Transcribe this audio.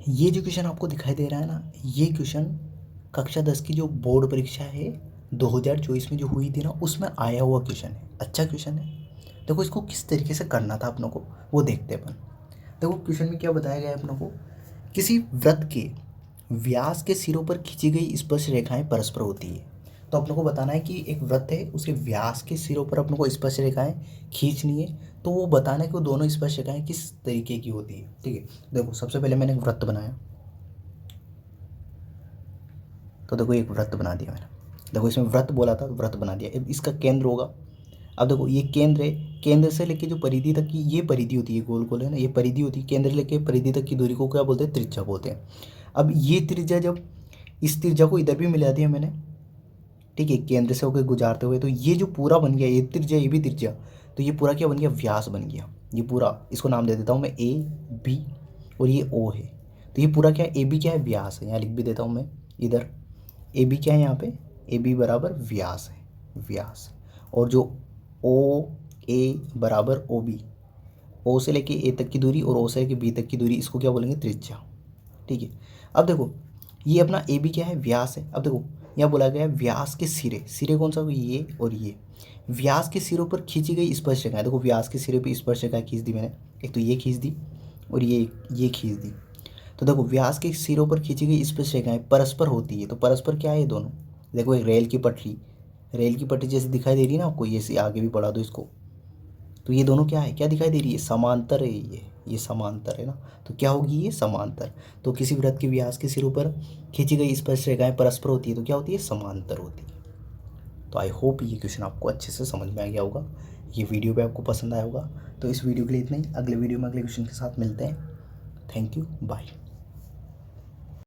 ये जो क्वेश्चन आपको दिखाई दे रहा है ना, ये क्वेश्चन कक्षा 10 की जो बोर्ड परीक्षा है 2024 में जो हुई थी ना, उसमें आया हुआ क्वेश्चन है। अच्छा क्वेश्चन है। देखो इसको किस तरीके से करना था अपनों को, वो देखते हैं अपन। देखो क्वेश्चन में क्या बताया गया है अपनों को, किसी वृत्त के व्यास के सिरों पर खींची गई स्पर्श रेखाएं परस्पर होती है। तो अपनों को बताना है कि एक वृत्त है, उसके व्यास के सिरों पर अपनों को स्पर्श रेखाएं खींचनी है। तो वो बताना है कि वो दोनों स्पर्श रेखाएं किस तरीके की होती है। ठीक है, देखो सबसे पहले मैंने एक वृत्त बनाया। तो देखो एक वृत्त बना दिया मैंने। देखो इसमें वृत्त बोला था, वृत्त बना दिया। अब इसका केंद्र होगा। अब देखो ये केंद्र है, केंद्र से लेके जो परिधि तक की ये परिधि होती है, गोल गोल है ना, ये परिधि होती है। केंद्र लेके परिधि तक की दूरी को क्या बोलते हैं? त्रिज्या बोलते हैं। अब ये त्रिज्या, जब इस त्रिज्या को इधर भी मिला दिया मैंने, ठीक है, केंद्र से होकर गुजारते हुए, तो ये जो पूरा बन गया, ये त्रिज्या ये भी त्रिज्या, तो ये पूरा क्या बन गया? व्यास बन गया। ये पूरा, इसको नाम दे देता हूँ मैं ए बी, और ये ओ है। तो ये पूरा क्या है? ए बी क्या है? व्यास है। यहाँ लिख भी देता हूँ मैं इधर, ए बी क्या है यहाँ पे? ए बी बराबर व्यास है, व्यास। और जो ओ ए बराबर ओ बी, ओ से लेके ए तक की दूरी और ओ से लेके बी तक की दूरी, इसको क्या बोलेंगे? त्रिज्या। ठीक है। अब देखो ये अपना ए बी क्या है? व्यास है। अब देखो यहाँ बोला गया है व्यास के सिरे, सिरे कौन सा? ये और ये व्यास के सिरों पर खींची गई स्पर्श रेखाएं। देखो व्यास के सिरे पे स्पर्श रेखाएं खींच दी मैंने, एक तो ये खींच दी और ये खींच दी। तो देखो व्यास के सिरों पर खींची गई स्पर्श रेखाएं परस्पर होती है। तो परस्पर क्या है ये दोनों? देखो एक रेल की पटरी, रेल की पटरी जैसे दिखाई दे रही है ना आपको, ये से आगे भी बढ़ा दो इसको, तो ये दोनों क्या है? क्या दिखाई दे रही है? समांतर है ये समांतर है ना। तो क्या होगी? ये समांतर। तो किसी वृत्त के व्यास के सिरों पर खींची गई स्पर्श रेखाएं परस्पर होती है, तो क्या होती है? समांतर होती है। तो आई होप ये क्वेश्चन आपको अच्छे से समझ में आ गया होगा, ये वीडियो भी आपको पसंद आया होगा। तो इस वीडियो के लिए इतना ही। अगले वीडियो में अगले क्वेश्चन के साथ मिलते हैं। Thank you, bye.